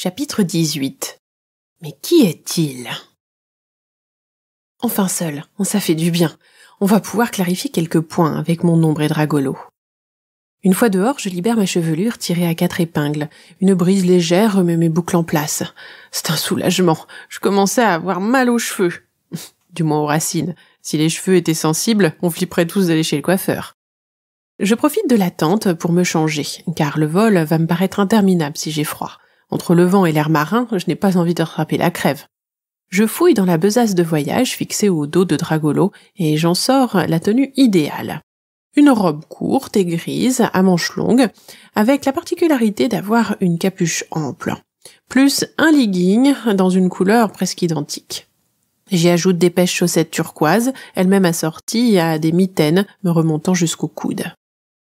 Chapitre 18. Mais qui est-il? Enfin seul, ça fait du bien. On va pouvoir clarifier quelques points avec mon ombre et Dragolo. Une fois dehors, je libère ma chevelure tirée à 4 épingles. Une brise légère remet mes boucles en place. C'est un soulagement. Je commençais à avoir mal aux cheveux. Du moins aux racines. Si les cheveux étaient sensibles, on flipperait tous d'aller chez le coiffeur. Je profite de l'attente pour me changer, car le vol va me paraître interminable si j'ai froid. Entre le vent et l'air marin, je n'ai pas envie de rattraper la crève. Je fouille dans la besace de voyage fixée au dos de Dragolo et j'en sors la tenue idéale. Une robe courte et grise, à manches longues, avec la particularité d'avoir une capuche ample, plus un legging dans une couleur presque identique. J'y ajoute d'épaisses chaussettes turquoises, elles-mêmes assorties à des mitaines me remontant jusqu'au coude.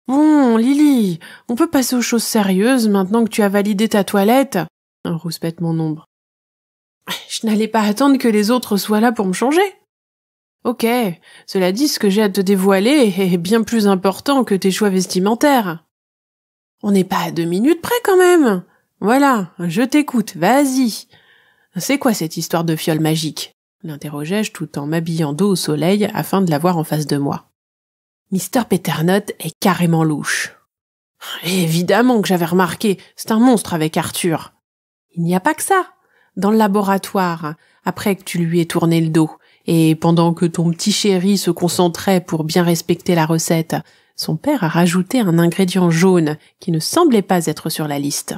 Bon, Lily, on peut passer aux choses sérieuses maintenant que tu as validé ta toilette, rouspète mon ombre. Je n'allais pas attendre que les autres soient là pour me changer. Ok, cela dit, ce que j'ai à te dévoiler est bien plus important que tes choix vestimentaires. On n'est pas à 2 minutes près quand même. Voilà, je t'écoute, vas-y. C'est quoi cette histoire de fiole magique? L'interrogeai-je tout en m'habillant d'eau au soleil afin de la voir en face de moi. Mr. Peternotte est carrément louche. Évidemment que j'avais remarqué, c'est un monstre avec Arthur. Il n'y a pas que ça. Dans le laboratoire, après que tu lui aies tourné le dos, et pendant que ton petit chéri se concentrait pour bien respecter la recette, son père a rajouté un ingrédient jaune qui ne semblait pas être sur la liste.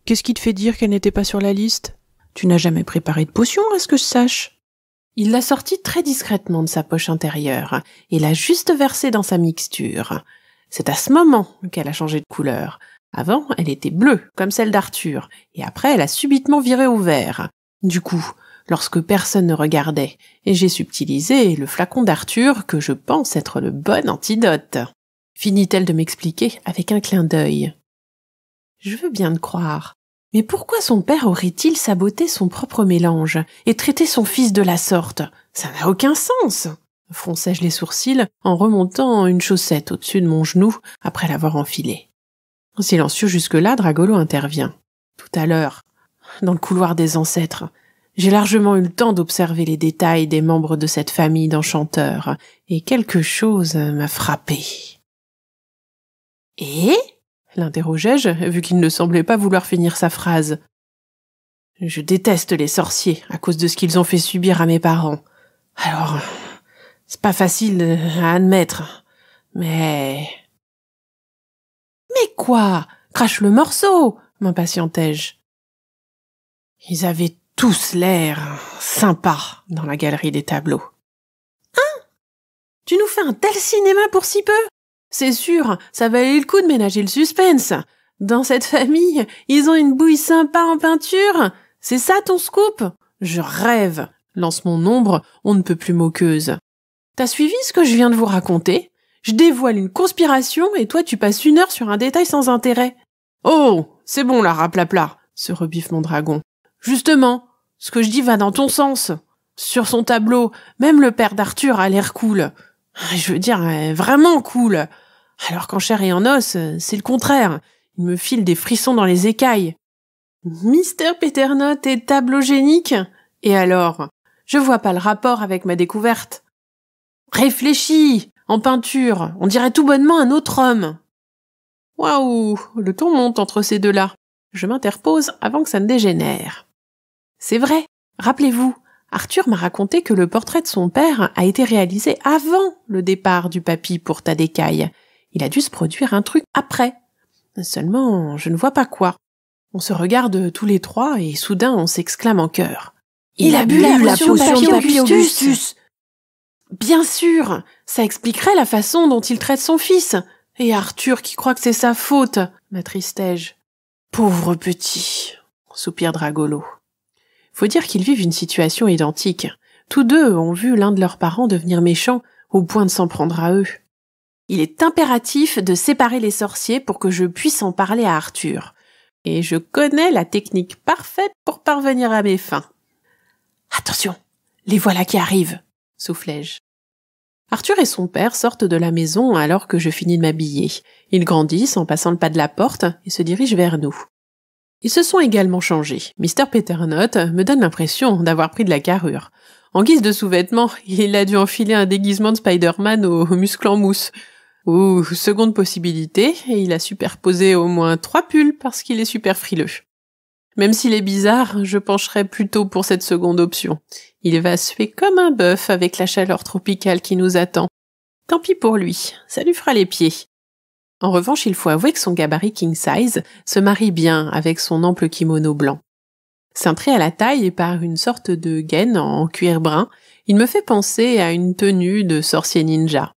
Qu'est-ce qui te fait dire qu'elle n'était pas sur la liste? Tu n'as jamais préparé de potion, à ce que je sache? Il l'a sortie très discrètement de sa poche intérieure et l'a juste versée dans sa mixture. C'est à ce moment qu'elle a changé de couleur. Avant, elle était bleue, comme celle d'Arthur, et après, elle a subitement viré au vert. Du coup, lorsque personne ne regardait, j'ai subtilisé le flacon d'Arthur que je pense être le bon antidote. Finit-elle de m'expliquer avec un clin d'œil. Je veux bien te croire. Mais pourquoi son père aurait-il saboté son propre mélange et traité son fils de la sorte? Ça n'a aucun sens, fronçai-je les sourcils en remontant une chaussette au-dessus de mon genou après l'avoir enfilée. Silencieux jusque-là, Dragolo intervient. Tout à l'heure, dans le couloir des ancêtres, j'ai largement eu le temps d'observer les détails des membres de cette famille d'enchanteurs, et quelque chose m'a frappé. Et ? L'interrogeai-je, vu qu'il ne semblait pas vouloir finir sa phrase. Je déteste les sorciers à cause de ce qu'ils ont fait subir à mes parents. Alors, c'est pas facile à admettre, mais... Mais quoi? Crache le morceau, m'impatientai-je. Ils avaient tous l'air sympas dans la galerie des tableaux. Hein? Tu nous fais un tel cinéma pour si peu? C'est sûr, ça valait le coup de ménager le suspense. Dans cette famille, ils ont une bouille sympa en peinture. C'est ça ton scoop? Je rêve, lance mon ombre, on ne peut plus moqueuse. T'as suivi ce que je viens de vous raconter? Je dévoile une conspiration et toi tu passes 1 heure sur un détail sans intérêt. Oh, c'est bon là, raplapla, se rebiffe mon dragon. Justement, ce que je dis va dans ton sens. Sur son tableau, même le père d'Arthur a l'air cool. Je veux dire, vraiment cool. Alors qu'en chair et en os, c'est le contraire. Il me file des frissons dans les écailles. Mr. Peternotte est tablogénique? Et alors? Je vois pas le rapport avec ma découverte. Réfléchis! En peinture, on dirait tout bonnement un autre homme. Waouh! Le ton monte entre ces deux-là. Je m'interpose avant que ça ne dégénère. C'est vrai, rappelez-vous, Arthur m'a raconté que le portrait de son père a été réalisé avant le départ du papy pour Tadécaille. Il a dû se produire un truc après. Seulement, je ne vois pas quoi. On se regarde tous les trois et soudain on s'exclame en chœur. Il a bu la potion de Papy Augustus. Bien sûr, ça expliquerait la façon dont il traite son fils. Et Arthur qui croit que c'est sa faute, m'attristai-je. Pauvre petit, soupire Dragolo. Faut dire qu'ils vivent une situation identique. Tous deux ont vu l'un de leurs parents devenir méchant au point de s'en prendre à eux. Il est impératif de séparer les sorciers pour que je puisse en parler à Arthur. Et je connais la technique parfaite pour parvenir à mes fins. Attention, les voilà qui arrivent, soufflai-je. Arthur et son père sortent de la maison alors que je finis de m'habiller. Ils grandissent en passant le pas de la porte et se dirigent vers nous. Ils se sont également changés. Mr. Peternotte me donne l'impression d'avoir pris de la carrure. En guise de sous-vêtements, il a dû enfiler un déguisement de Spider-Man aux muscles en mousse. Ou, seconde possibilité, il a superposé au moins 3 pulls parce qu'il est super frileux. Même s'il est bizarre, je pencherais plutôt pour cette seconde option. Il va suer comme un bœuf avec la chaleur tropicale qui nous attend. Tant pis pour lui, ça lui fera les pieds. En revanche, il faut avouer que son gabarit king size se marie bien avec son ample kimono blanc. Cintré à la taille et par une sorte de gaine en cuir brun, il me fait penser à une tenue de sorcier ninja.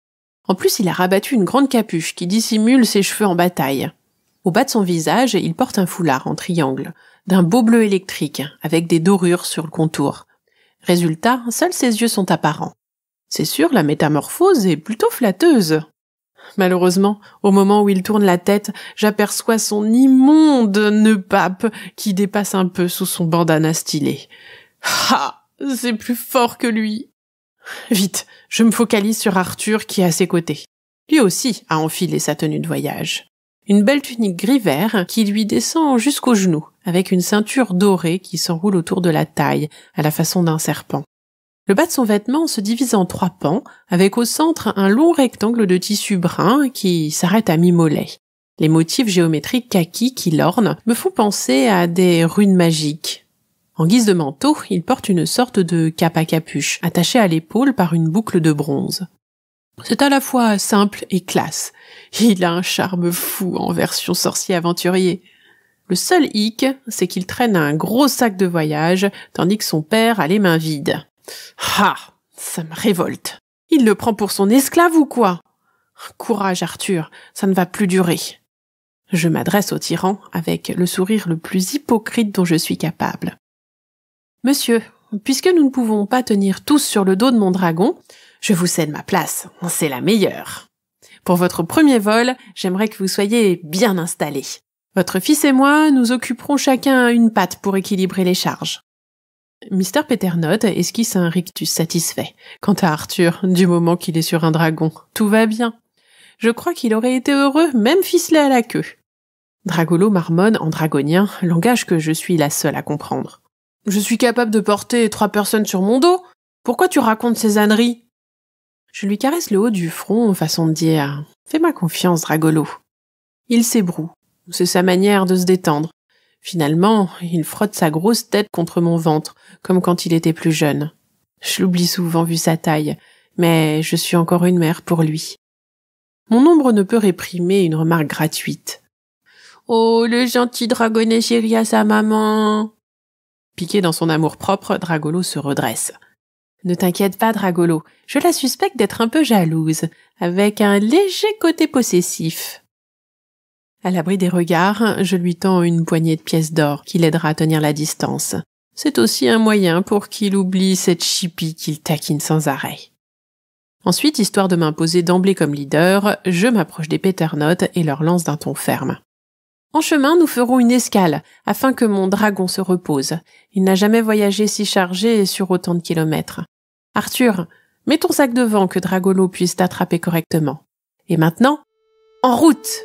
En plus, il a rabattu une grande capuche qui dissimule ses cheveux en bataille. Au bas de son visage, il porte un foulard en triangle, d'un beau bleu électrique, avec des dorures sur le contour. Résultat, seuls ses yeux sont apparents. C'est sûr, la métamorphose est plutôt flatteuse. Malheureusement, au moment où il tourne la tête, j'aperçois son immonde nœud pape qui dépasse un peu sous son bandana stylé. Ah, c'est plus fort que lui. Vite, je me focalise sur Arthur qui est à ses côtés. Lui aussi a enfilé sa tenue de voyage. Une belle tunique gris-vert qui lui descend jusqu'aux genoux, avec une ceinture dorée qui s'enroule autour de la taille, à la façon d'un serpent. Le bas de son vêtement se divise en 3 pans, avec au centre un long rectangle de tissu brun qui s'arrête à mi-mollet. Les motifs géométriques kaki qui l'ornent me font penser à des runes magiques. En guise de manteau, il porte une sorte de cape à capuche, attachée à l'épaule par une boucle de bronze. C'est à la fois simple et classe. Il a un charme fou en version sorcier aventurier. Le seul hic, c'est qu'il traîne un gros sac de voyage, tandis que son père a les mains vides. Ah, ça me révolte. Il le prend pour son esclave ou quoi? Courage, Arthur, ça ne va plus durer. Je m'adresse au tyran avec le sourire le plus hypocrite dont je suis capable. Monsieur, puisque nous ne pouvons pas tenir tous sur le dos de mon dragon, je vous cède ma place, c'est la meilleure. Pour votre premier vol, j'aimerais que vous soyez bien installés. Votre fils et moi, nous occuperons chacun une patte pour équilibrer les charges. Mr. Peternotte esquisse un rictus satisfait. Quant à Arthur, du moment qu'il est sur un dragon, tout va bien. Je crois qu'il aurait été heureux, même ficelé à la queue. Dragolo marmonne en dragonien, langage que je suis la seule à comprendre. Je suis capable de porter 3 personnes sur mon dos. Pourquoi tu racontes ces âneries? Je lui caresse le haut du front, façon de dire « Fais-moi confiance, Dragolo ». Il s'ébroue. C'est sa manière de se détendre. Finalement, il frotte sa grosse tête contre mon ventre, comme quand il était plus jeune. Je l'oublie souvent vu sa taille, mais je suis encore une mère pour lui. Mon ombre ne peut réprimer une remarque gratuite. « Oh, le gentil dragonnet chéri à sa maman !» Piqué dans son amour-propre, Dragolo se redresse. « Ne t'inquiète pas, Dragolo, je la suspecte d'être un peu jalouse, avec un léger côté possessif. » À l'abri des regards, je lui tends une poignée de pièces d'or qui l'aidera à tenir la distance. C'est aussi un moyen pour qu'il oublie cette chipie qu'il taquine sans arrêt. Ensuite, histoire de m'imposer d'emblée comme leader, je m'approche des Peternotte et leur lance d'un ton ferme. En chemin, nous ferons une escale, afin que mon dragon se repose. Il n'a jamais voyagé si chargé sur autant de kilomètres. Arthur, mets ton sac devant que Dragolo puisse t'attraper correctement. Et maintenant, en route!